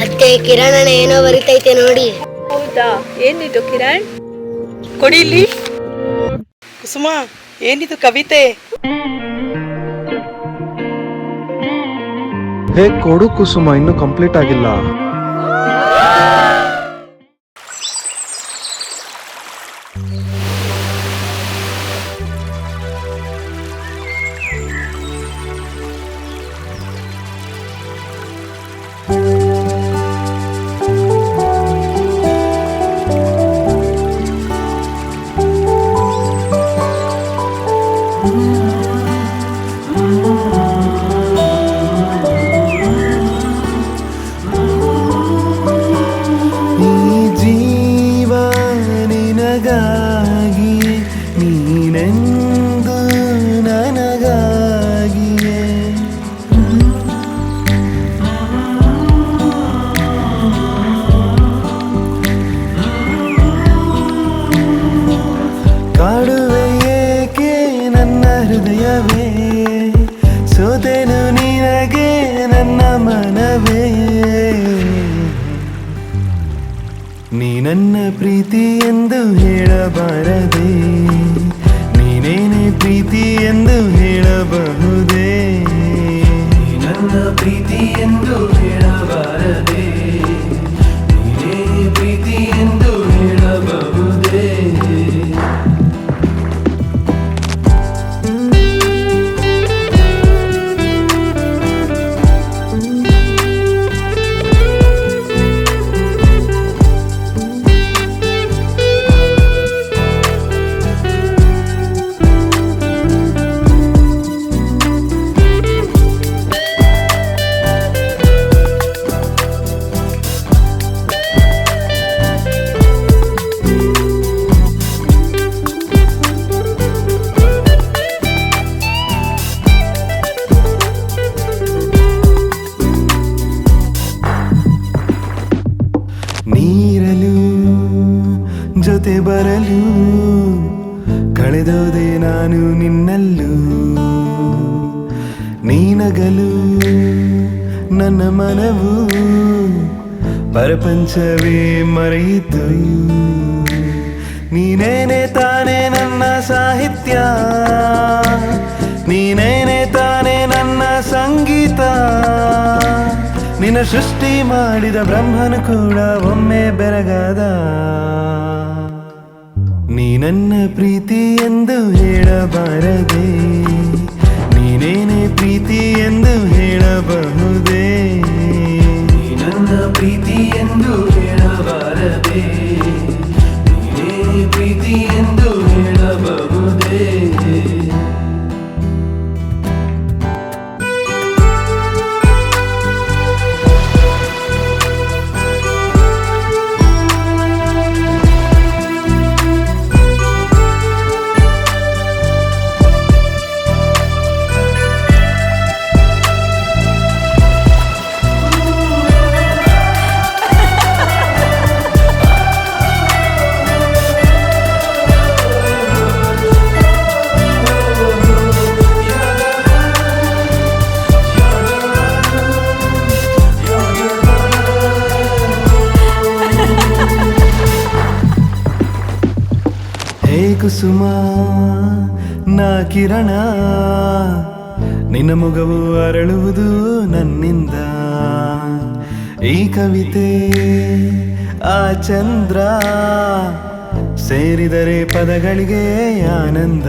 ಅತ್ತೆ ಕಿರಣ್ ಏನೋ ಬರಿತೈತೆ ನೋಡಿ. ಹೌದಾ, ಏನಿದು ಕಿರಣ್? ಕೊಡಿಲಿ. ಕುಸುಮ, ಏನಿದು ಕವಿತೆ? ಹೇ ಕೊಡು ಕುಸುಮ, ಇನ್ನೂ ಕಂಪ್ಲೀಟ್ ಆಗಿಲ್ಲ. ಹೃದಯವೇ ಸೋತೆನು ನಿನಗೆ ನನ್ನ ಮನವೇ, ನೀ ನನ್ನ ಪ್ರೀತಿ ಎಂದು ಹೇಳಬಾರದೆ, ನೀನೇನೆ ಪ್ರೀತಿ ಎಂದು ಹೇಳಬಹುದೇ, ನನ್ನ ಪ್ರೀತಿ ಎಂದು ಹೇಳಬಾರದೆ, ನೀನೇ ಪ್ರೀತಿ ಎಂದು ಹೇಳಬಹುದೇ. ನೀರಲು ಜೊತೆ ಬರಲು ಕಳೆದೋದೆ ನಾನು ನಿನ್ನಲ್ಲೂ, ನೀನಗಲು ನನ್ನ ಮನವು ಪ್ರಪಂಚವೇ ಮರೆಯಿತು, ನೀನೇನೆ ತಾನೇ ನನ್ನ ಸಾಹಿತ್ಯ, ನೀನೇನೆ ತಾನೇ ನನ್ನ ಸಂಗೀತ, ನಿನ್ನ ಸೃಷ್ಟಿ ಮಾಡಿದ ಬ್ರಹ್ಮನು ಕೂಡ ಒಮ್ಮೆ ಬೆರಗಾದ, ನೀ ನನ್ನ ಪ್ರೀತಿ ಎಂದು ಹೇಳಬಾರದೆ, ನೀನೇನೆ ಪ್ರೀತಿ ಎಂದು ಹೇಳಬಹುದೇ, ನನ್ನ ಪ್ರೀತಿ ಎಂದು ಹೇಳಬಾರದೆ, ನೀನೇ ಪ್ರೀತಿ ಎಂದು ಹೇಳಬಹುದೇ. ಹೇ ಕುಸುಮ ನಾ ಕಿರಣ, ನಿನ್ನ ಮೊಗವು ಅರಳುವುದು ನನ್ನಿಂದ, ಈ ಕವಿತೆ ಆ ಚಂದ್ರ ಸೇರಿದರೆ ಪದಗಳಿಗೆ ಆನಂದ,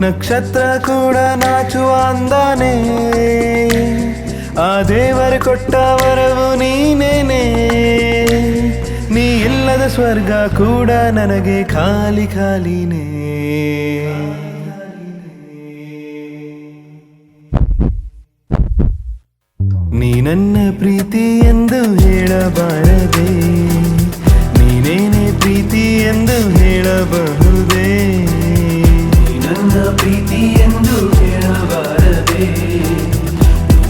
ನಕ್ಷತ್ರ ಕೂಡ ನಾಚುವ ಅಂದಾನೆ, ಆ ದೇವರು ಕೊಟ್ಟ ವರವು ನೀನೇನೆ, ನೀ ಇಲ್ಲದ ಸ್ವರ್ಗ ಕೂಡ ನನಗೆ ಖಾಲಿ ಖಾಲಿನೇ. ನೀ ನನ್ನ ಪ್ರೀತಿ ಎಂದು ಹೇಳಬಾರದೆ, ನೀನೇನೆ ಪ್ರೀತಿ ಎಂದು ಹೇಳಬಹುದೇ, ನನ್ನ ಪ್ರೀತಿ ಎಂದು ಹೇಳಬಾರದೆ,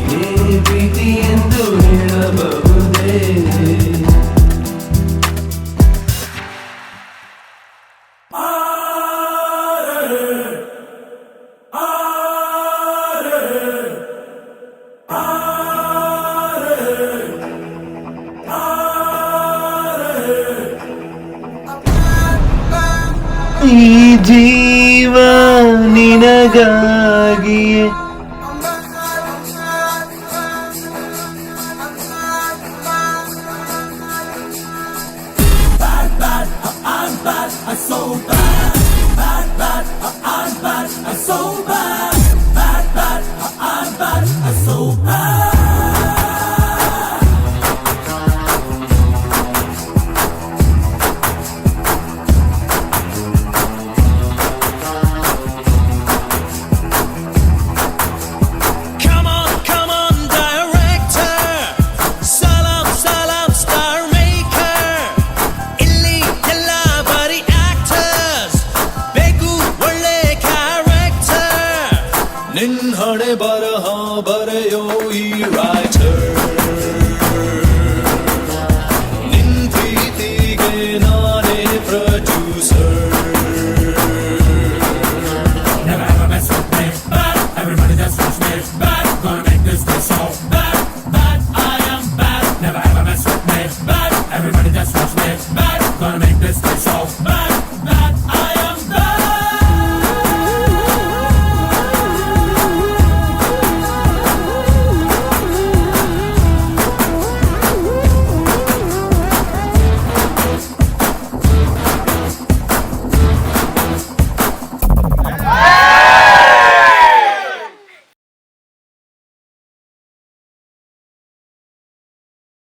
ನೀನೇ ಪ್ರೀತಿ ಎಂದು ಹೇಳಬಹುದೇ. ಜೀವ ನಿನಗಾಗಿಯೇ Come on, director. Salam, star maker. Illi ella bari actors. Begu ಒಳ್ಳೆ character. ನಿನ್ ಹಣೆ ಬರಹ ಬರೆಯೋ ಈ writer.